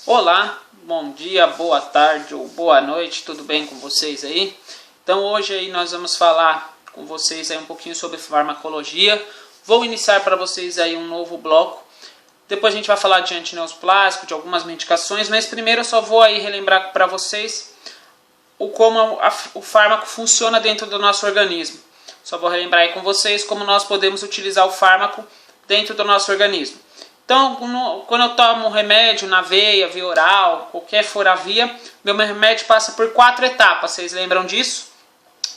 Olá, bom dia, boa tarde ou boa noite, tudo bem com vocês aí? Então hoje aí nós vamos falar com vocês aí um pouquinho sobre farmacologia. Vou iniciar para vocês aí um novo bloco. Depois a gente vai falar de antineosplásico, de algumas medicações, mas primeiro eu só vou aí relembrar para vocês como o fármaco funciona dentro do nosso organismo. Só vou relembrar aí com vocês como nós podemos utilizar o fármaco dentro do nosso organismo. Então, quando eu tomo um remédio na veia, via oral, qualquer for a via, meu remédio passa por 4 etapas. Vocês lembram disso?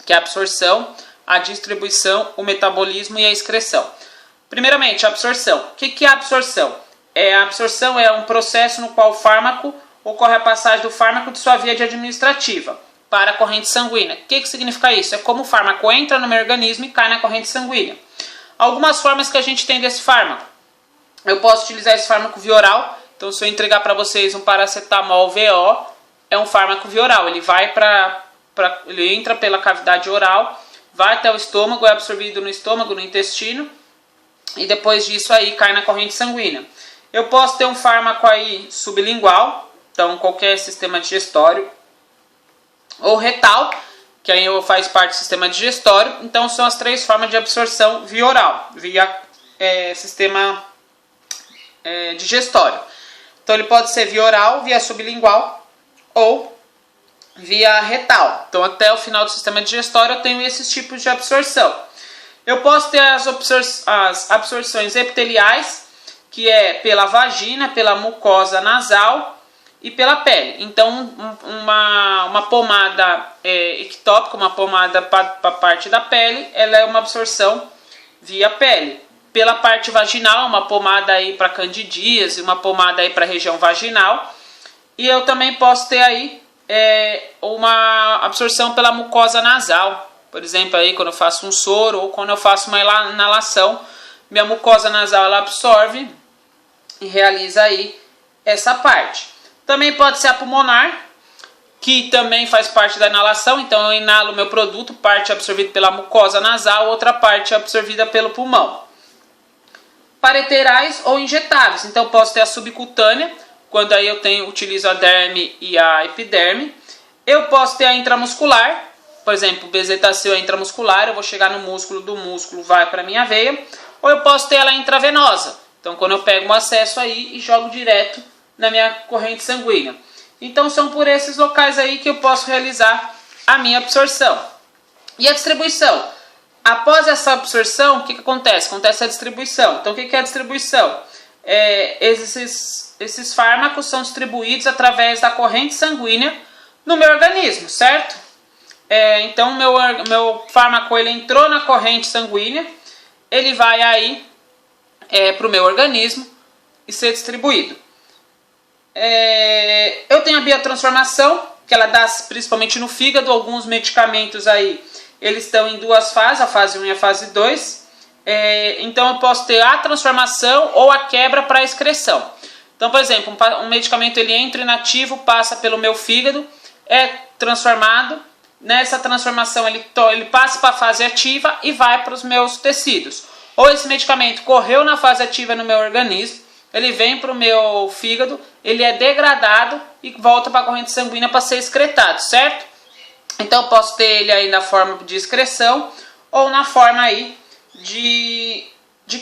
Que é a absorção, a distribuição, o metabolismo e a excreção. Primeiramente, a absorção. O que é a absorção? A absorção é um processo no qual o fármaco ocorre a passagem do fármaco de sua via administrativa para a corrente sanguínea. O que significa isso? É como o fármaco entra no meu organismo e cai na corrente sanguínea. Algumas formas que a gente tem desse fármaco. Eu posso utilizar esse fármaco via oral. Então, se eu entregar para vocês um paracetamol VO, é um fármaco via oral. Ele vai ele entra pela cavidade oral, vai até o estômago, é absorvido no estômago, no intestino, e depois disso aí cai na corrente sanguínea. Eu posso ter um fármaco aí sublingual, então qualquer sistema digestório, ou retal, que aí faz parte do sistema digestório. Então, são as 3 formas de absorção via oral, via sistema digestório. Então ele pode ser via oral, via sublingual ou via retal. Então até o final do sistema digestório eu tenho esses tipos de absorção. Eu posso ter as absorções epiteliais, que é pela vagina, pela mucosa nasal e pela pele. Então uma pomada ectópica, uma pomada para a parte da pele, ela é uma absorção via pele. Pela parte vaginal, uma pomada aí para candidíase, uma pomada aí para a região vaginal. E eu também posso ter aí uma absorção pela mucosa nasal. Por exemplo, aí quando eu faço um soro ou quando eu faço uma inalação, minha mucosa nasal ela absorve e realiza aí essa parte. Também pode ser a pulmonar, que também faz parte da inalação. Então eu inalo meu produto, parte absorvida pela mucosa nasal, outra parte absorvida pelo pulmão. Parenterais ou injetáveis. Então posso ter a subcutânea, quando aí eu utilizo a derme e a epiderme. Eu posso ter a intramuscular, por exemplo, bezetacil é intramuscular, eu vou chegar no músculo, do músculo vai para a minha veia. Ou eu posso ter ela intravenosa, então quando eu pego um acesso aí e jogo direto na minha corrente sanguínea. Então são por esses locais aí que eu posso realizar a minha absorção. E a distribuição? Após essa absorção, o que acontece? Acontece a distribuição. Então, o que é a distribuição? Esses fármacos são distribuídos através da corrente sanguínea no meu organismo, certo? Então, meu fármaco ele entrou na corrente sanguínea, ele vai aí para o meu organismo e ser distribuído. Eu tenho a biotransformação, que ela dá principalmente no fígado. Alguns medicamentos aí eles estão em 2 fases, a fase 1 e a fase 2. Então eu posso ter a transformação ou a quebra para a excreção. Então, por exemplo, um medicamento ele entra inativo, passa pelo meu fígado, é transformado. Nessa transformação ele passa para a fase ativa e vai para os meus tecidos. Ou esse medicamento correu na fase ativa no meu organismo, ele vem para o meu fígado, ele é degradado e volta para a corrente sanguínea para ser excretado, certo? Então eu posso ter ele aí na forma de excreção ou na forma aí de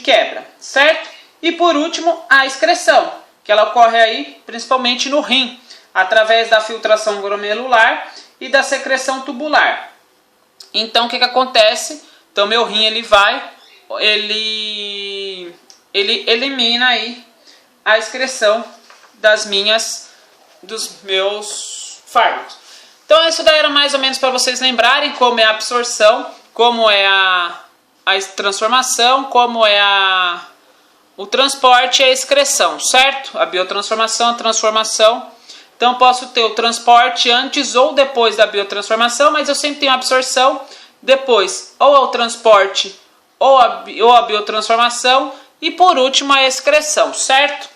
quebra, certo? E por último, a excreção, que ela ocorre aí principalmente no rim, através da filtração glomerular e da secreção tubular. Então o que acontece? Então meu rim ele elimina aí a excreção dos meus fármacos. Então isso daí era mais ou menos para vocês lembrarem como é a absorção, como é a transformação, como é o transporte e a excreção, certo? A biotransformação, a transformação. Então posso ter o transporte antes ou depois da biotransformação, mas eu sempre tenho a absorção depois, ou o transporte ou a biotransformação e por último a excreção, certo?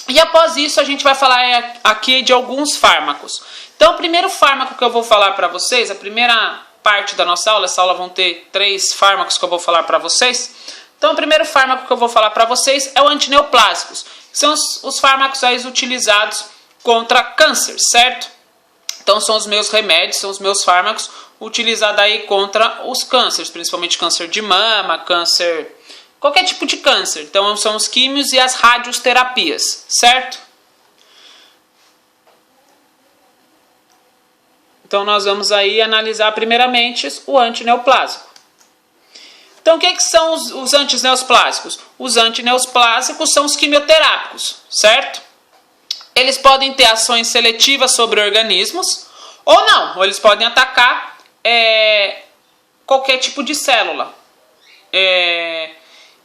E após isso a gente vai falar aqui de alguns fármacos. Então o primeiro fármaco que eu vou falar para vocês, a primeira parte da nossa aula, essa aula vão ter 3 fármacos que eu vou falar para vocês. Então o primeiro fármaco que eu vou falar para vocês é o antineoplásicos, que são os fármacos aí utilizados contra câncer, certo? Então são os meus remédios, são os meus fármacos utilizados aí contra os cânceres, principalmente câncer de mama, câncer, qualquer tipo de câncer. Então são os químios e as radioterapias, certo? Então nós vamos aí analisar primeiramente o antineoplásico. Então o que são os antineoplásicos? Os antineoplásicos são os quimioterápicos, certo? Eles podem ter ações seletivas sobre organismos ou não, ou eles podem atacar qualquer tipo de célula.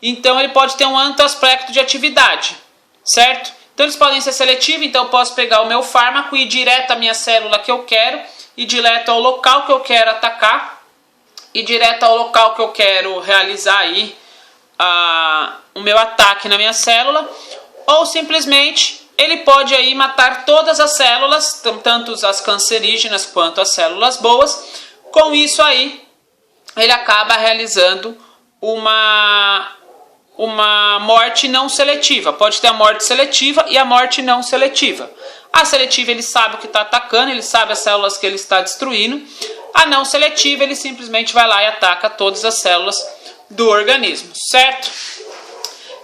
Então ele pode ter um amplo aspecto de atividade, certo? Então eles podem ser seletivos, então eu posso pegar o meu fármaco e ir direto à minha célula que eu quero, ir direto ao local que eu quero atacar, e direto ao local que eu quero realizar aí o meu ataque na minha célula, ou simplesmente ele pode aí matar todas as células, tanto as cancerígenas quanto as células boas. Com isso aí, ele acaba realizando uma morte não seletiva. Pode ter a morte seletiva e a morte não seletiva. A seletiva ele sabe o que está atacando, ele sabe as células que ele está destruindo. A não seletiva ele simplesmente vai lá e ataca todas as células do organismo, certo?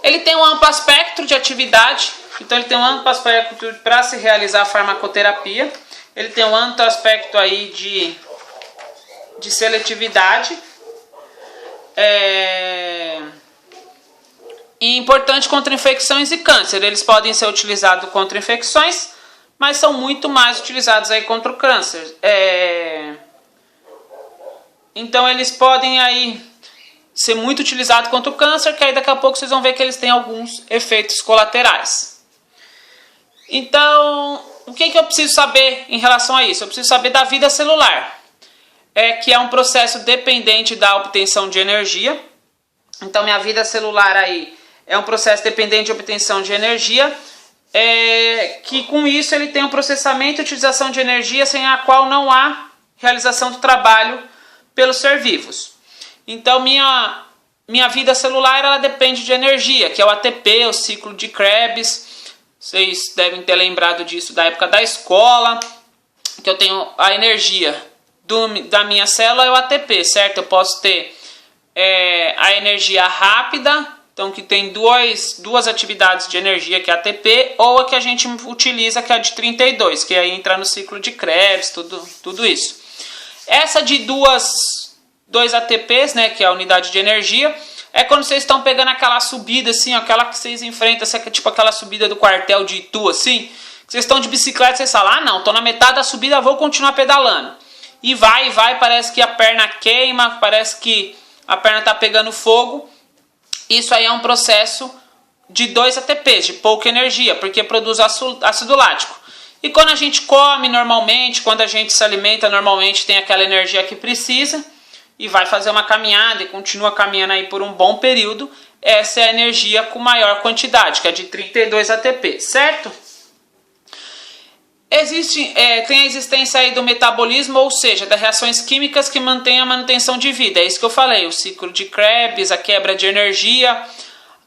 Ele tem um amplo espectro de atividade, então ele tem um amplo aspecto para se realizar a farmacoterapia. Ele tem um amplo aspecto aí de seletividade. E importante contra infecções e câncer. Eles podem ser utilizados contra infecções, mas são muito mais utilizados aí contra o câncer. Então eles podem aí ser muito utilizados contra o câncer, que aí daqui a pouco vocês vão ver que eles têm alguns efeitos colaterais. Então, o que eu preciso saber em relação a isso? Eu preciso saber da vida celular, que é um processo dependente da obtenção de energia. Então minha vida celular aí é um processo dependente de obtenção de energia, que com isso ele tem um processamento e utilização de energia sem a qual não há realização do trabalho pelos ser vivos. Então minha vida celular ela depende de energia, que é o ATP, o ciclo de Krebs. Vocês devem ter lembrado disso da época da escola, que eu tenho a energia da minha célula é o ATP, certo? Eu posso ter a energia rápida, então que tem duas atividades de energia, que é a ATP, ou a que a gente utiliza, que é a de 32, que aí entra no ciclo de Krebs, tudo isso. Essa de dois ATPs, né, que é a unidade de energia, é quando vocês estão pegando aquela subida, assim, aquela que vocês enfrentam, tipo aquela subida do quartel de Itu, assim, que vocês estão de bicicleta, vocês falam, não, estou na metade da subida, vou continuar pedalando. E vai, parece que a perna queima, parece que a perna está pegando fogo. Isso aí é um processo de 2 ATPs, de pouca energia, porque produz ácido lático. E quando a gente come normalmente, quando a gente se alimenta normalmente, tem aquela energia que precisa, e vai fazer uma caminhada e continua caminhando aí por um bom período, essa é a energia com maior quantidade, que é de 32 ATP, certo? Tem a existência aí do metabolismo, ou seja, das reações químicas que mantêm a manutenção de vida. É isso que eu falei, o ciclo de Krebs, a quebra de energia,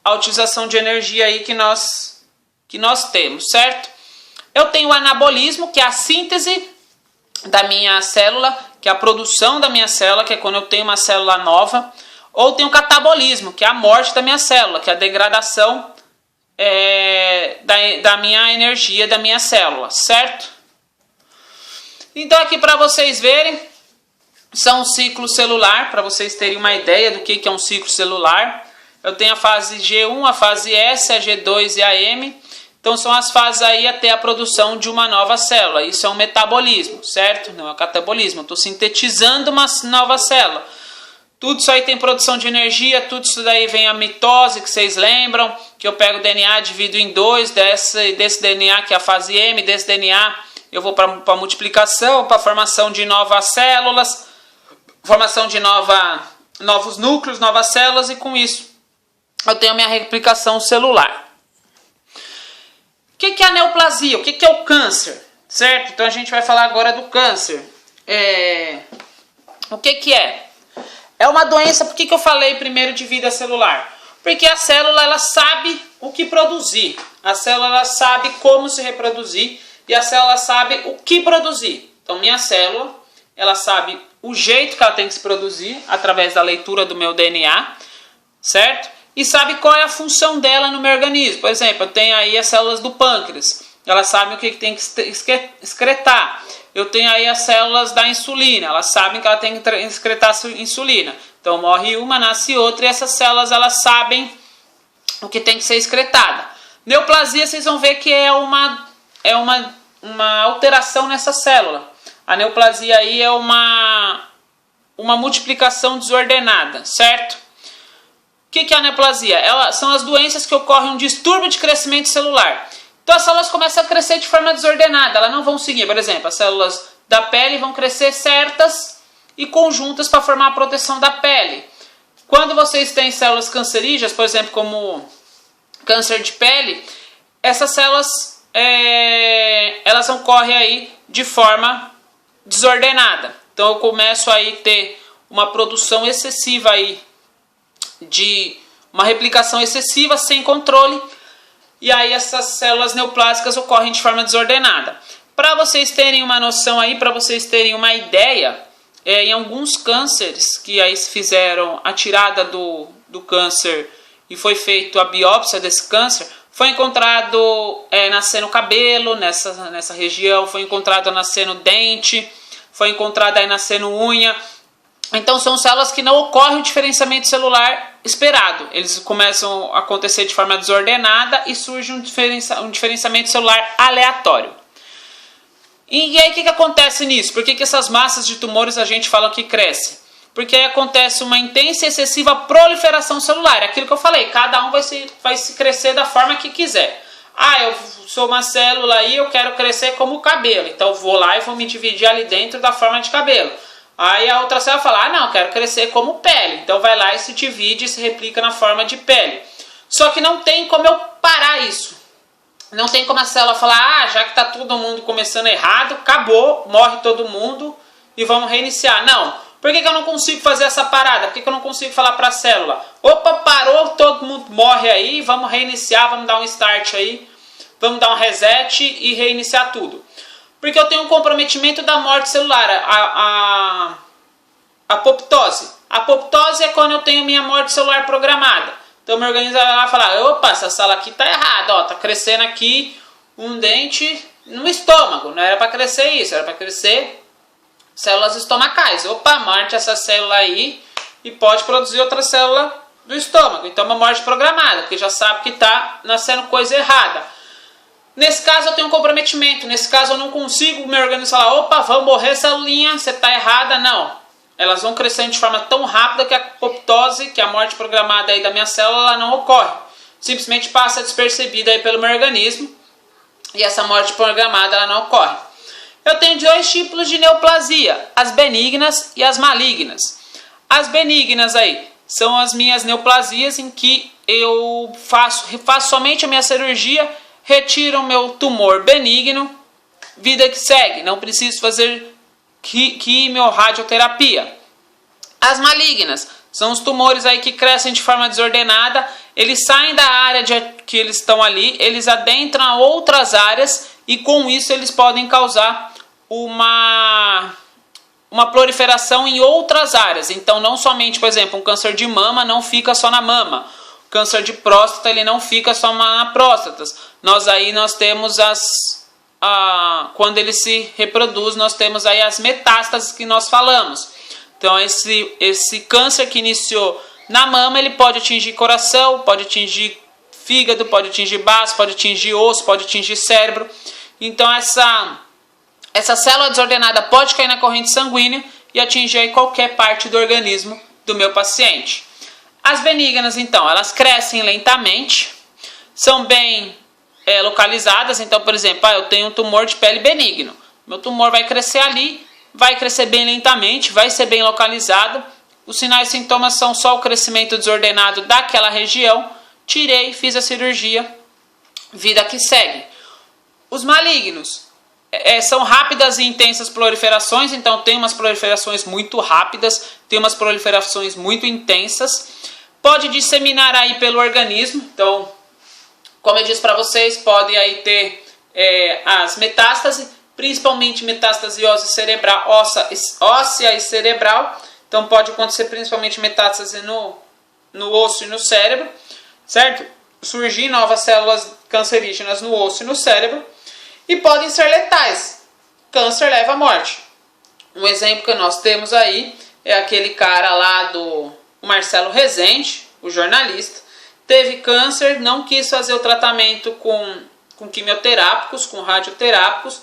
a utilização de energia aí que nós temos, certo? Eu tenho o anabolismo, que é a síntese da minha célula, que é a produção da minha célula, que é quando eu tenho uma célula nova. Ou tenho o catabolismo, que é a morte da minha célula, que é a degradação da minha energia, da minha célula, certo? Então aqui para vocês verem, são um ciclo celular, para vocês terem uma ideia do que é um ciclo celular. Eu tenho a fase G1, a fase S, a G2 e a M. Então são as fases aí até a produção de uma nova célula. Isso é um metabolismo, certo? Não é um catabolismo. Eu estou sintetizando uma nova célula. Tudo isso aí tem produção de energia, tudo isso daí vem a mitose, que vocês lembram, que eu pego o DNA, divido em 2, desse DNA que é a fase M, desse DNA eu vou para a multiplicação, para a formação de novas células, formação de novos núcleos, novas células, e com isso eu tenho a minha replicação celular. O que é a neoplasia? O que é o câncer? Certo? Então a gente vai falar agora do câncer. O que é? É uma doença, por que eu falei primeiro de vida celular? Porque a célula ela sabe o que produzir. A célula ela sabe como se reproduzir. e a célula sabe o que produzir. Então minha célula, ela sabe o jeito que ela tem que se produzir através da leitura do meu DNA, certo? E sabe qual é a função dela no meu organismo. Por exemplo, eu tenho aí as células do pâncreas, elas sabem o que tem que excretar. Eu tenho aí as células da insulina, elas sabem que ela tem que excretar insulina. Então morre uma, nasce outra, e essas células elas sabem o que tem que ser excretada. Neoplasia, vocês vão ver que é uma alteração nessa célula. A neoplasia aí é uma multiplicação desordenada, certo? O que é a neoplasia? São as doenças que ocorrem um distúrbio de crescimento celular. Então as células começam a crescer de forma desordenada, elas não vão seguir. Por exemplo, as células da pele vão crescer certas e conjuntas para formar a proteção da pele. Quando vocês têm células cancerígenas, por exemplo, como câncer de pele, essas células elas ocorrem aí de forma desordenada. Então eu começo aí a ter uma produção excessiva aí de uma replicação excessiva sem controle, e aí essas células neoplásicas ocorrem de forma desordenada. Para vocês terem uma noção aí, para vocês terem uma ideia, em alguns cânceres que aí fizeram a tirada do câncer e foi feita a biópsia desse câncer, foi encontrado nascendo cabelo nessa região, foi encontrado nascendo dente, foi encontrado aí nascendo unha. Então são células que não ocorre o diferenciamento celular esperado. Eles começam a acontecer de forma desordenada e surge um diferenciamento celular aleatório. E aí o que acontece nisso? Por que essas massas de tumores a gente fala que crescem? Porque aí acontece uma intensa e excessiva proliferação celular. É aquilo que eu falei, cada um vai se crescer da forma que quiser. Eu sou uma célula e eu quero crescer como cabelo. Então eu vou lá e vou me dividir ali dentro da forma de cabelo. Aí a outra célula fala, não, eu quero crescer como pele. Então vai lá e se divide e se replica na forma de pele. Só que não tem como eu parar isso. Não tem como a célula falar, já que está todo mundo começando errado, acabou, morre todo mundo e vamos reiniciar. Não. Por que eu não consigo fazer essa parada? Por que eu não consigo falar para a célula? Opa, parou, todo mundo morre aí, vamos reiniciar, vamos dar um start aí, vamos dar um reset e reiniciar tudo. Porque eu tenho um comprometimento da morte celular, a apoptose. A apoptose é quando eu tenho minha morte celular programada. Então meu organismo vai lá falar, opa, essa célula aqui está errada, está crescendo aqui um dente no estômago. Não era para crescer isso, era para crescer células estomacais. Opa, morte essa célula aí e pode produzir outra célula do estômago. Então é uma morte programada, porque já sabe que está nascendo coisa errada. Nesse caso eu tenho um comprometimento, nesse caso eu não consigo, o meu organismo falar, opa, vamos morrer celulinha, você está errada. Não, elas vão crescendo de forma tão rápida que a apoptose, que é a morte programada aí da minha célula, ela não ocorre. Simplesmente passa despercebida aí pelo meu organismo e essa morte programada ela não ocorre. Eu tenho dois tipos de neoplasia, as benignas e as malignas. As benignas aí são as minhas neoplasias em que eu faço somente a minha cirurgia, retiro o meu tumor benigno, vida que segue, não preciso fazer quimio ou radioterapia. As malignas são os tumores aí que crescem de forma desordenada, eles saem da área que eles estão ali, eles adentram outras áreas e com isso eles podem causar uma proliferação em outras áreas. Então não somente, por exemplo, um câncer de mama não fica só na mama. O câncer de próstata ele não fica só na próstata. Nós temos quando ele se reproduz, nós temos aí as metástases que nós falamos. Então esse câncer que iniciou na mama, ele pode atingir coração, pode atingir fígado, pode atingir baço, pode atingir osso, pode atingir cérebro. Então essa célula desordenada pode cair na corrente sanguínea e atingir aí qualquer parte do organismo do meu paciente. As benignas, então, elas crescem lentamente, são bem localizadas. Então, por exemplo, eu tenho um tumor de pele benigno. Meu tumor vai crescer ali, vai crescer bem lentamente, vai ser bem localizado. Os sinais e sintomas são só o crescimento desordenado daquela região. Tirei, fiz a cirurgia, vida que segue. Os malignos são rápidas e intensas proliferações, então tem umas proliferações muito rápidas, tem umas proliferações muito intensas. Pode disseminar aí pelo organismo, então, como eu disse para vocês, pode aí ter as metástases, principalmente metástase óssea e cerebral. Então pode acontecer principalmente metástase no osso e no cérebro, certo? Surgir novas células cancerígenas no osso e no cérebro e podem ser letais. Câncer leva à morte. Um exemplo que nós temos aí é aquele cara lá do Marcelo Rezende, o jornalista, teve câncer, não quis fazer o tratamento com quimioterápicos, com radioterápicos.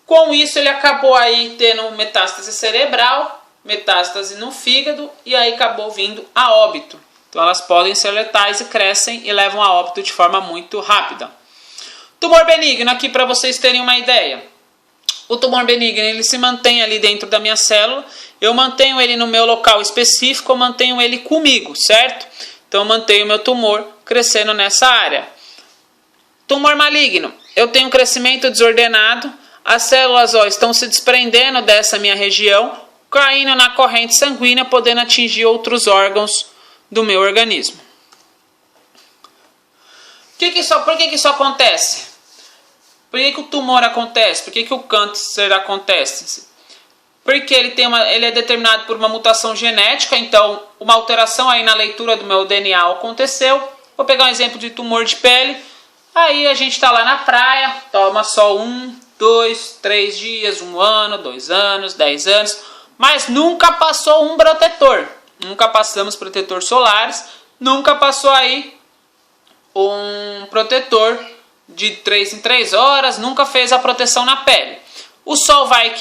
Com isso ele acabou aí tendo metástase cerebral, metástase no fígado e aí acabou vindo a óbito. Então elas podem ser letais e crescem e levam a óbito de forma muito rápida. Tumor benigno, aqui para vocês terem uma ideia. O tumor benigno ele se mantém ali dentro da minha célula, eu mantenho ele no meu local específico, eu mantenho ele comigo, certo? Então eu mantenho o meu tumor crescendo nessa área. Tumor maligno, eu tenho um crescimento desordenado, as células estão se desprendendo dessa minha região, caindo na corrente sanguínea, podendo atingir outros órgãos do meu organismo. Por que isso acontece? Por que o tumor acontece? Por que o câncer acontece? Porque ele é determinado por uma mutação genética, então uma alteração aí na leitura do meu DNA aconteceu. Vou pegar um exemplo de tumor de pele. Aí a gente está lá na praia, toma sol 1, 2, 3 dias, 1 ano, 2 anos, 10 anos, mas nunca passou um protetor. Nunca passamos protetor solares, nunca passou aí um protetor de 3 em 3 horas, nunca fez a proteção na pele. O sol vai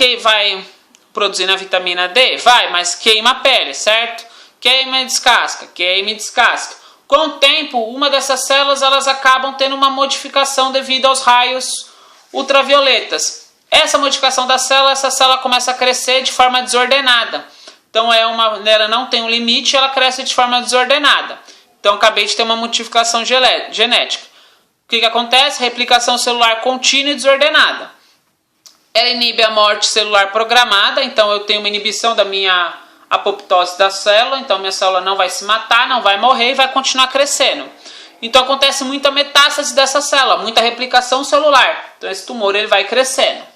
produzindo a vitamina D? Vai, mas queima a pele, certo? Queima e descasca, queima e descasca. Com o tempo, uma dessas células elas acabam tendo uma modificação devido aos raios ultravioletas. Essa modificação da célula, essa célula começa a crescer de forma desordenada. Então ela não tem um limite, ela cresce de forma desordenada. Então acabei de ter uma modificação genética. O que acontece? Replicação celular contínua e desordenada. Ela inibe a morte celular programada, então eu tenho uma inibição da minha apoptose da célula, então minha célula não vai se matar, não vai morrer e vai continuar crescendo. Então acontece muita metástase dessa célula, muita replicação celular. Então esse tumor ele vai crescendo.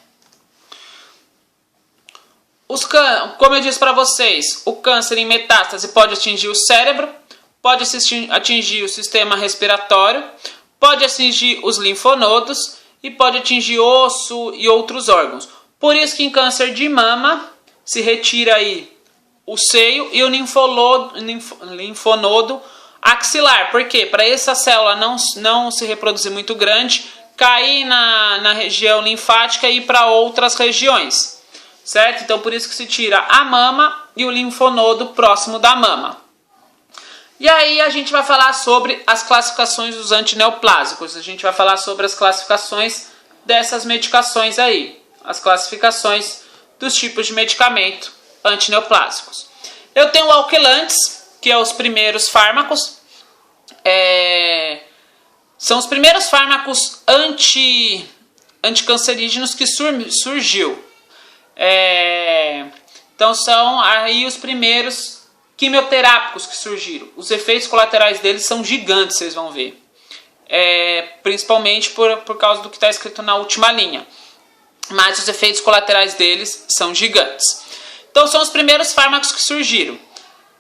Como eu disse para vocês, o câncer em metástase pode atingir o cérebro, pode atingir o sistema respiratório, pode atingir os linfonodos e pode atingir osso e outros órgãos. Por isso que em câncer de mama se retira aí o seio e o linfonodo axilar. Por quê? Para essa célula não se reproduzir muito grande, cair na região linfática e ir para outras regiões. Certo? Então por isso que se tira a mama e o linfonodo próximo da mama. E aí a gente vai falar sobre as classificações dos antineoplásicos. A gente vai falar sobre as classificações dessas medicações aí. As classificações dos tipos de medicamento antineoplásicos. Eu tenho o alquilantes, que é os primeiros fármacos. São os primeiros fármacos anticancerígenos que surgiu. Então são aí os primeiros quimioterápicos que surgiram. Os efeitos colaterais deles são gigantes, vocês vão ver. Principalmente por causa do que está escrito na última linha. Mas os efeitos colaterais deles são gigantes. Então são os primeiros fármacos que surgiram.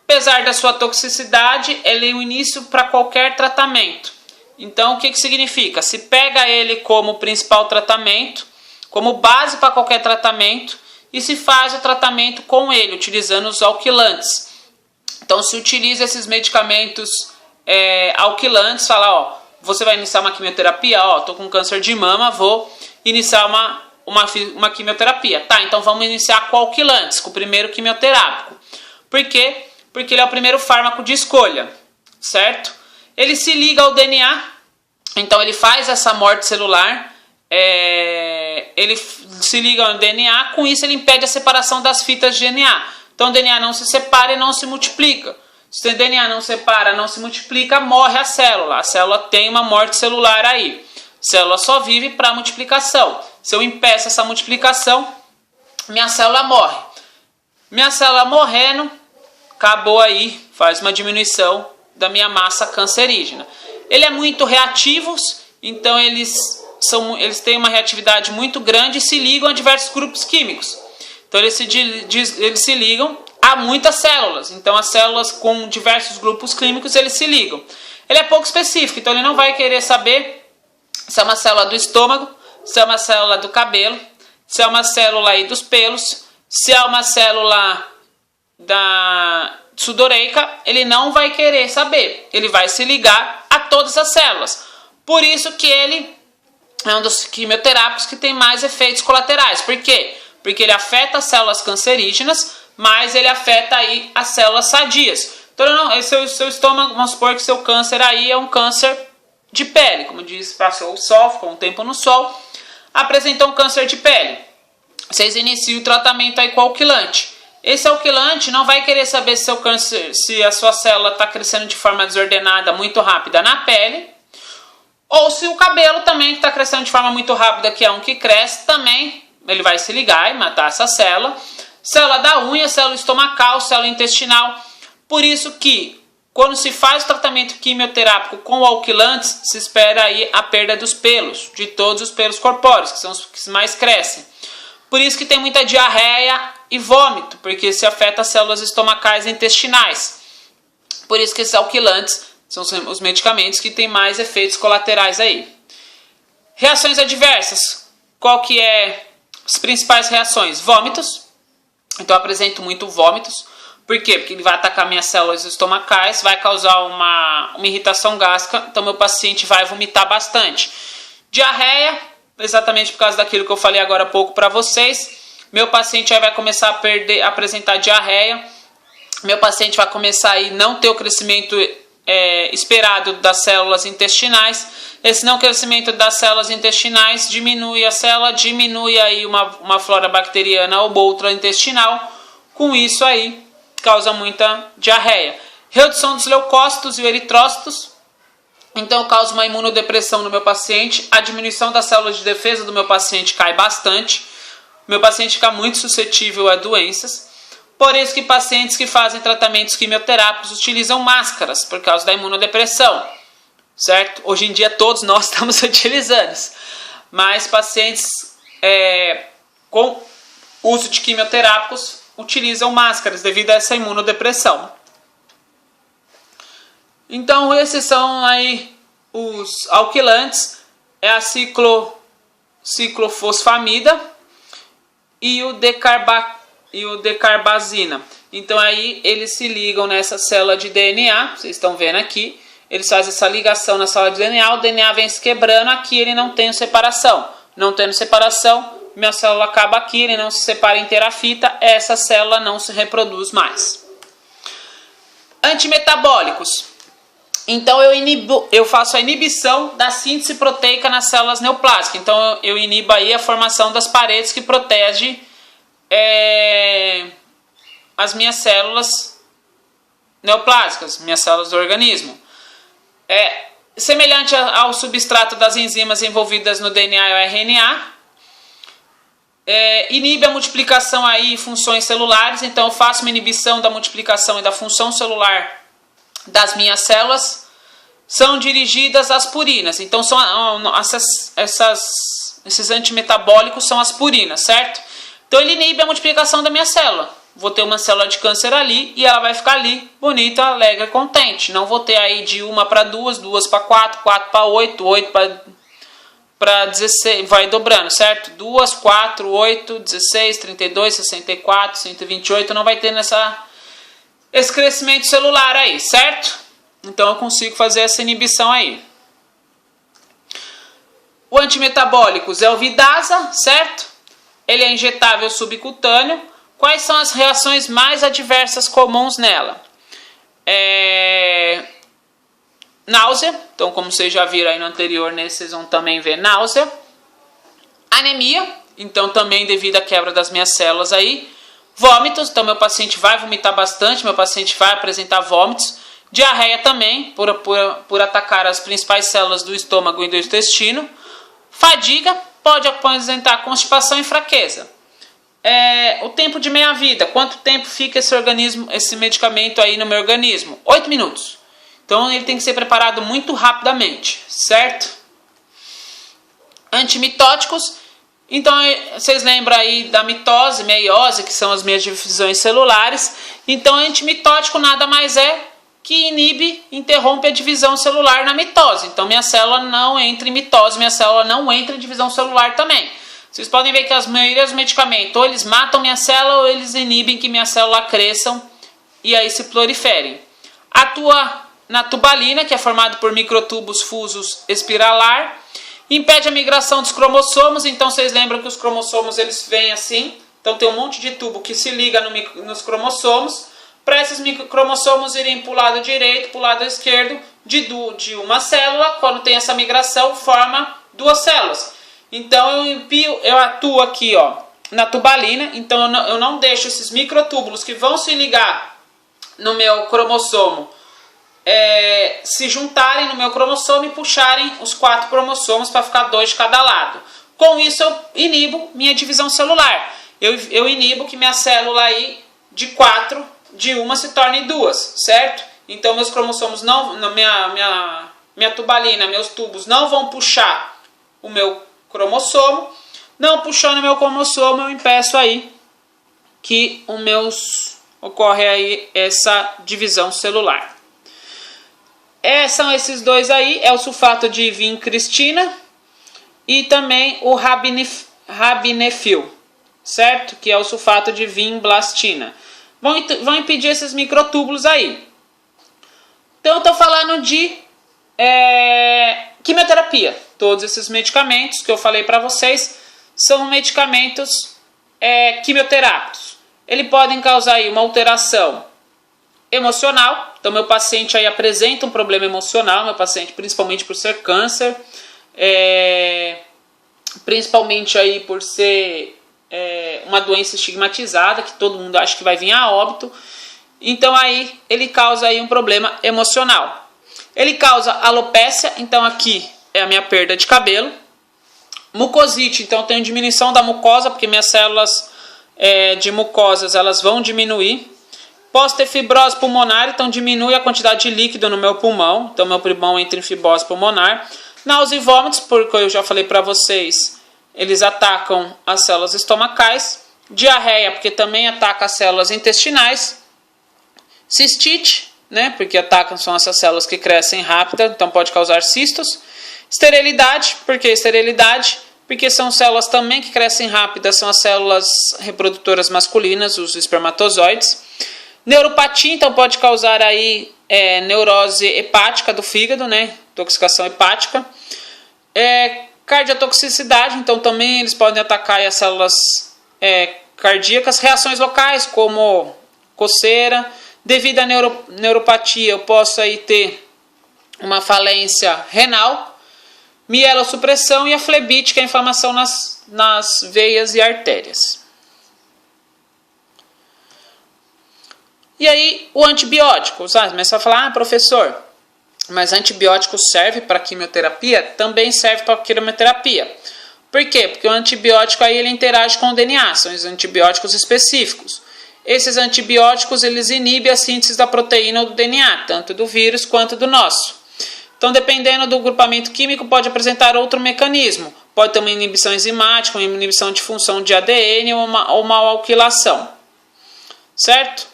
Apesar da sua toxicidade, ele é o início para qualquer tratamento. Então o que significa? Se pega ele como principal tratamento, como base para qualquer tratamento, e se faz o tratamento com ele, utilizando os alquilantes. Então se utiliza esses medicamentos alquilantes, fala, você vai iniciar uma quimioterapia, estou com câncer de mama, vou iniciar uma quimioterapia. Tá, então vamos iniciar com alquilantes, com o primeiro quimioterápico. Por quê? Porque ele é o primeiro fármaco de escolha, certo? Ele se liga ao DNA, então ele faz essa morte celular, ele se liga ao DNA, com isso ele impede a separação das fitas de DNA. Então o DNA não se separa e não se multiplica. Se o DNA não separa, não se multiplica, morre a célula. A célula tem uma morte celular aí. A célula só vive para multiplicação. Se eu impeço essa multiplicação, minha célula morre. Minha célula morrendo, acabou aí, faz uma diminuição da minha massa cancerígena. Ele é muito reativo, então eles eles têm uma reatividade muito grande e se ligam a diversos grupos químicos. Então eles se ligam a muitas células. Então as células com diversos grupos químicos eles se ligam. Ele é pouco específico, então ele não vai querer saber se é uma célula do estômago, se é uma célula do cabelo, se é uma célula aí dos pelos, se é uma célula da sudoreica. Ele não vai querer saber. Ele vai se ligar a todas as células. Por isso que ele é um dos quimioterápicos que tem mais efeitos colaterais. Por quê? Porque ele afeta as células cancerígenas, mas ele afeta aí as células sadias. Então, seu estômago, vamos supor que seu câncer aí é um câncer de pele. Como diz, passou o sol, ficou um tempo no sol, apresentou um câncer de pele. Vocês iniciam o tratamento aí com alquilante. Esse alquilante não vai querer saber se, seu câncer, se a sua célula está crescendo de forma desordenada, muito rápida na pele, ou se o cabelo também está crescendo de forma muito rápida, que é um que cresce, também ele vai se ligar e matar essa célula. Célula da unha, célula estomacal, célula intestinal. Por isso que, quando se faz o tratamento quimioterápico com alquilantes, se espera aí a perda dos pelos, de todos os pelos corpóreos, que são os que mais crescem. Por isso que tem muita diarreia e vômito, porque se afeta as células estomacais e intestinais. Por isso que esses alquilantes são os medicamentos que têm mais efeitos colaterais aí. Reações adversas. Qual que é as principais reações? Vômitos. Então eu apresento muito vômitos. Por quê? Porque ele vai atacar minhas células estomacais, vai causar uma irritação gástrica, então meu paciente vai vomitar bastante. Diarreia, exatamente por causa daquilo que eu falei agora há pouco para vocês. Meu paciente aí vai começar a apresentar diarreia. Meu paciente vai começar a não ter o crescimento esperado das células intestinais. Esse não crescimento das células intestinais diminui a célula, diminui aí uma flora bacteriana ou outra intestinal. Com isso aí, causa muita diarreia. Redução dos leucócitos e eritrócitos. Então, causa uma imunodepressão no meu paciente. A diminuição das células de defesa do meu paciente cai bastante. Meu paciente fica muito suscetível a doenças. Por isso que pacientes que fazem tratamentos quimioterápicos utilizam máscaras, por causa da imunodepressão. Certo? Hoje em dia todos nós estamos utilizando. Mas pacientes com uso de quimioterápicos utilizam máscaras devido a essa imunodepressão. Então esses são aí os alquilantes, é a ciclofosfamida e o decarbazina. Então aí eles se ligam nessa célula de DNA, vocês estão vendo aqui, eles fazem essa ligação na célula de DNA, o DNA vem se quebrando, aqui ele não tem separação. Não tendo separação, minha célula acaba aqui, ele não se separa inteira a fita, essa célula não se reproduz Antimetabólicos. Então eu faço a inibição da síntese proteica nas células neoplásicas. Então eu inibo aí a formação das paredes que protege as minhas células neoplásicas, minhas células do organismo. Semelhante ao substrato das enzimas envolvidas no DNA e o RNA. Inibe a multiplicação aí e funções celulares. Então eu faço uma inibição da multiplicação e da função celular das minhas células. São dirigidas às purinas. Então esses antimetabólicos são as purinas, certo? Então ele inibe a multiplicação da minha célula. Vou ter uma célula de câncer ali e ela vai ficar ali, bonita, alegre, contente. Não vou ter aí de 1 para 2, 2 para 4, 4 para 8, 8 para 16, vai dobrando, certo? 2, 4, 8, 16, 32, 64, 128, não vai ter esse crescimento celular aí, certo? Então eu consigo fazer essa inibição aí. O antimetabólicos é o Vidasa, certo? Ele é injetável subcutâneo. Quais são as reações mais adversas comuns nela? Náusea, então como vocês já viram aí no anterior, nesse vocês vão também ver náusea. Anemia, então também devido à quebra das minhas células aí. Vômitos, então meu paciente vai vomitar bastante, meu paciente vai apresentar vômitos. Diarreia também, por atacar as principais células do estômago e do intestino. Fadiga, pode apresentar constipação e fraqueza. O tempo de meia-vida, quanto tempo fica esse medicamento aí no meu organismo? 8 minutos. Então ele tem que ser preparado muito rapidamente, certo? Antimitóticos, então vocês lembram aí da mitose, meiose, que são as meias divisões celulares. Então antimitótico nada mais é que inibe, interrompe a divisão celular na mitose. Então minha célula não entra em mitose, minha célula não entra em divisão celular também. Vocês podem ver que as maioria dos medicamentos, ou eles matam minha célula, ou eles inibem que minha célula cresçam e aí se proliferem. Atua na tubalina, que é formado por microtúbulos fusos espiralar. Impede a migração dos cromossomos, então vocês lembram que os cromossomos eles vêm assim. Então tem um monte de tubo que se liga nos cromossomos. Para esses cromossomos irem para o lado direito, para o lado esquerdo de uma célula, quando tem essa migração, forma duas células. Então eu atuo aqui na tubalina, então eu não deixo esses microtúbulos que vão se ligar no meu cromossomo se juntarem no meu cromossomo e puxarem os 4 cromossomos para ficar 2 de cada lado. Com isso eu inibo minha divisão celular. Eu inibo que minha célula aí de 4, de uma se torne 2, certo? Então meus cromossomos minha tubalina, meus tubos não vão puxar o meu cromossomo. Não puxando o meu cromossomo, eu impeço aí que ocorre aí essa divisão celular. São esses dois aí, é o sulfato de vincristina e também o rabinefil, certo? Que é o sulfato de vinblastina. Vão impedir esses microtúbulos aí. Então eu estou falando de quimioterapia. Todos esses medicamentos que eu falei para vocês são medicamentos quimioterápicos. Eles podem causar aí uma alteração emocional. Então meu paciente aí apresenta um problema emocional, meu paciente principalmente por ser câncer, principalmente aí por ser uma doença estigmatizada, que todo mundo acha que vai vir a óbito. Então aí ele causa aí um problema emocional. Ele causa alopécia, então aqui é a minha perda de cabelo. Mucosite, então eu tenho diminuição da mucosa, porque minhas células de mucosas elas vão diminuir. Posso ter fibrose pulmonar, então diminui a quantidade de líquido no meu pulmão. Então meu pulmão entra em fibrose pulmonar. Náusea e vômitos, porque eu já falei para vocês, eles atacam as células estomacais. Diarreia, porque também ataca as células intestinais. Cistite, né, porque são essas células que crescem rápido, então pode causar cistos. Esterilidade, porque são células também que crescem rápidas, são as células reprodutoras masculinas, os espermatozoides. Neuropatia, então pode causar aí neurose hepática do fígado, né? Intoxicação hepática. Cardiotoxicidade, então também eles podem atacar aí as células cardíacas. Reações locais, como coceira. Devido à neuropatia, eu posso aí ter uma falência renal. Mielossupressão e a flebite, que é a inflamação nas veias e artérias. E aí, o antibiótico. Mas você vai falar, professor, mas antibiótico serve para quimioterapia? Também serve para quimioterapia. Por quê? Porque o antibiótico aí ele interage com o DNA, são os antibióticos específicos. Esses antibióticos eles inibem a síntese da proteína do DNA, tanto do vírus quanto do nosso. Então, dependendo do grupamento químico, pode apresentar outro mecanismo. Pode ter uma inibição enzimática, uma inibição de função de ADN ou uma alquilação. Certo?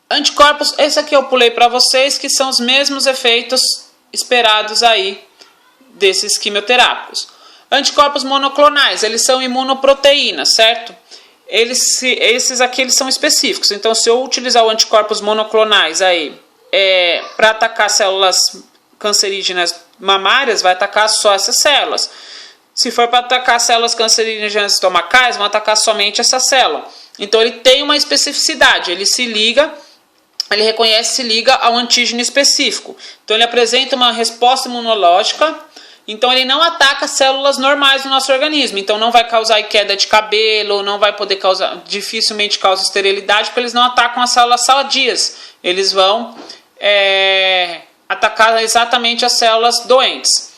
Anticorpos, esse aqui eu pulei para vocês, que são os mesmos efeitos esperados aí desses quimioterápicos. Anticorpos monoclonais, eles são imunoproteínas, certo? Esses aqui eles são específicos. Então, se eu utilizar o anticorpos monoclonais aí para atacar células cancerígenas mamárias, vai atacar só essas células. Se for para atacar células cancerígenas estomacais, vão atacar somente essa célula. Então, ele tem uma especificidade, ele reconhece e se liga ao antígeno específico. Então, ele apresenta uma resposta imunológica. Então, ele não ataca células normais do nosso organismo. Então, não vai causar queda de cabelo, não vai poder causar, dificilmente causa esterilidade, porque eles não atacam as células sadias. Eles vão atacar exatamente as células doentes.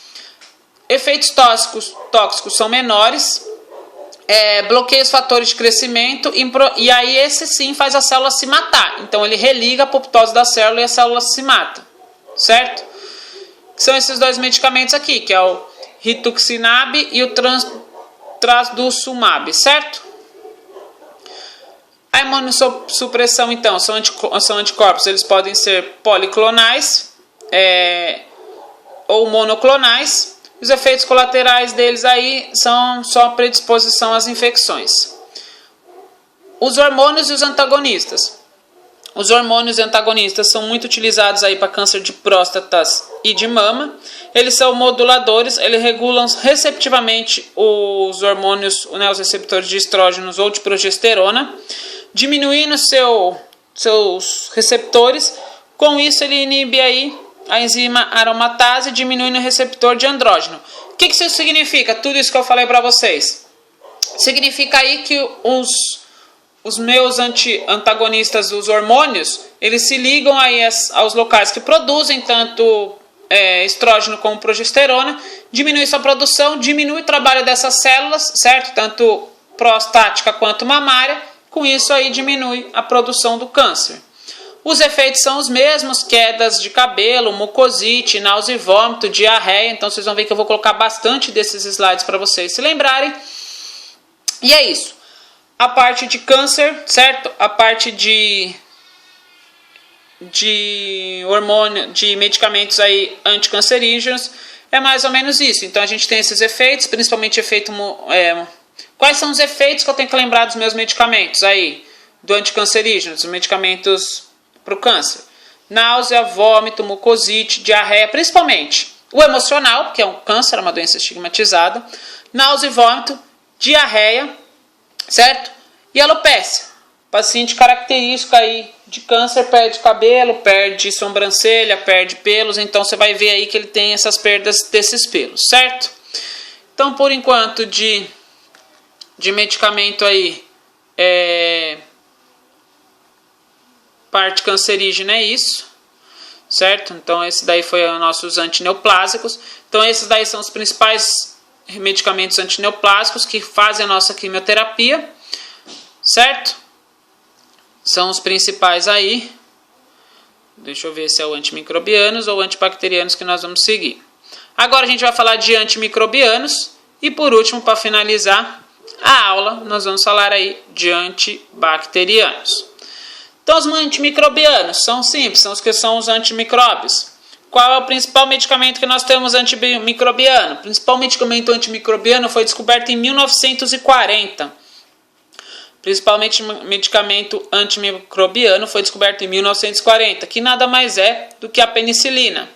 Efeitos tóxicos são menores. Bloqueia os fatores de crescimento e aí esse sim faz a célula se matar. Então ele religa a apoptose da célula e a célula se mata, certo? São esses dois medicamentos aqui, que é o rituximab e o trastuzumab, certo? A imunossupressão, então, são anticorpos, eles podem ser policlonais ou monoclonais. Os efeitos colaterais deles aí são só predisposição às infecções. Os hormônios e os antagonistas. Os hormônios antagonistas são muito utilizados aí para câncer de próstatas e de mama. Eles são moduladores, eles regulam receptivamente os hormônios, né, os receptores de estrógenos ou de progesterona, diminuindo seus receptores. Com isso ele inibe aí a enzima aromatase, diminuindo o receptor de andrógeno. O que isso significa? Tudo isso que eu falei para vocês. Significa aí que os meus antagonistas, os hormônios, eles se ligam aí aos locais que produzem tanto estrógeno como progesterona, diminui sua produção, diminui o trabalho dessas células, certo? Tanto prostática quanto mamária, com isso aí diminui a produção do câncer. Os efeitos são os mesmos, quedas de cabelo, mucosite, náusea e vômito, diarreia, então vocês vão ver que eu vou colocar bastante desses slides para vocês se lembrarem. E é isso. A parte de câncer, certo? A parte de hormônio, de medicamentos aí anticancerígenos, é mais ou menos isso. Então a gente tem esses efeitos, principalmente efeito... quais são os efeitos que eu tenho que lembrar dos meus medicamentos aí? Do anticancerígeno, dos medicamentos para o câncer? Náusea, vômito, mucosite, diarreia, principalmente o emocional, porque é um câncer, é uma doença estigmatizada. Náusea e vômito, diarreia, certo? E alopecia. Paciente característico aí de câncer perde cabelo, perde sobrancelha, perde pelos, então você vai ver aí que ele tem essas perdas desses pelos, certo? Então, por enquanto, de medicamento aí, parte cancerígena é isso, certo? Então, esse daí foi os nossos antineoplásicos. Então, esses daí são os principais medicamentos antineoplásicos que fazem a nossa quimioterapia, certo? São os principais aí. Deixa eu ver se é o antimicrobianos ou antibacterianos que nós vamos seguir. Agora a gente vai falar de antimicrobianos. E por último, para finalizar a aula, nós vamos falar aí de antibacterianos. Então os antimicrobianos são simples, são os que são os antimicróbios. Qual é o principal medicamento que nós temos antimicrobiano? O principal medicamento antimicrobiano foi descoberto em 1940. Principalmente medicamento antimicrobiano foi descoberto em 1940, que nada mais é do que a penicilina.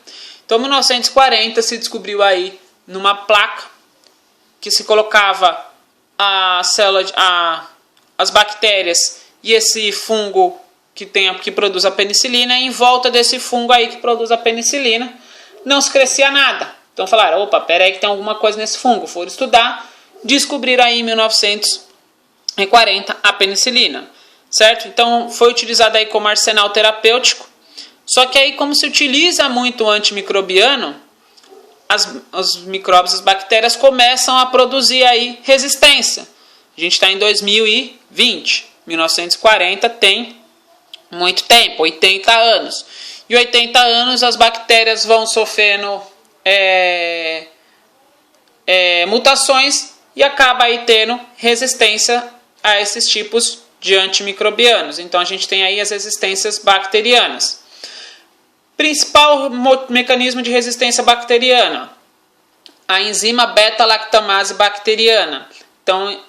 Então, em 1940 se descobriu aí numa placa que se colocava as bactérias e esse fungo que produz a penicilina, e em volta desse fungo aí que produz a penicilina não se crescia nada. Então falaram, opa, peraí que tem alguma coisa nesse fungo. Foram estudar, descobriram aí em 1940 a penicilina, certo? Então foi utilizada aí como arsenal terapêutico. Só que aí, como se utiliza muito o antimicrobiano, os micróbios, as bactérias começam a produzir aí resistência. A gente está em 2020, 1940 tem muito tempo, 80 anos. E 80 anos as bactérias vão sofrendo mutações e acaba aí tendo resistência a esses tipos de antimicrobianos. Então a gente tem aí as resistências bacterianas. Principal mecanismo de resistência bacteriana, a enzima beta-lactamase bacteriana. Então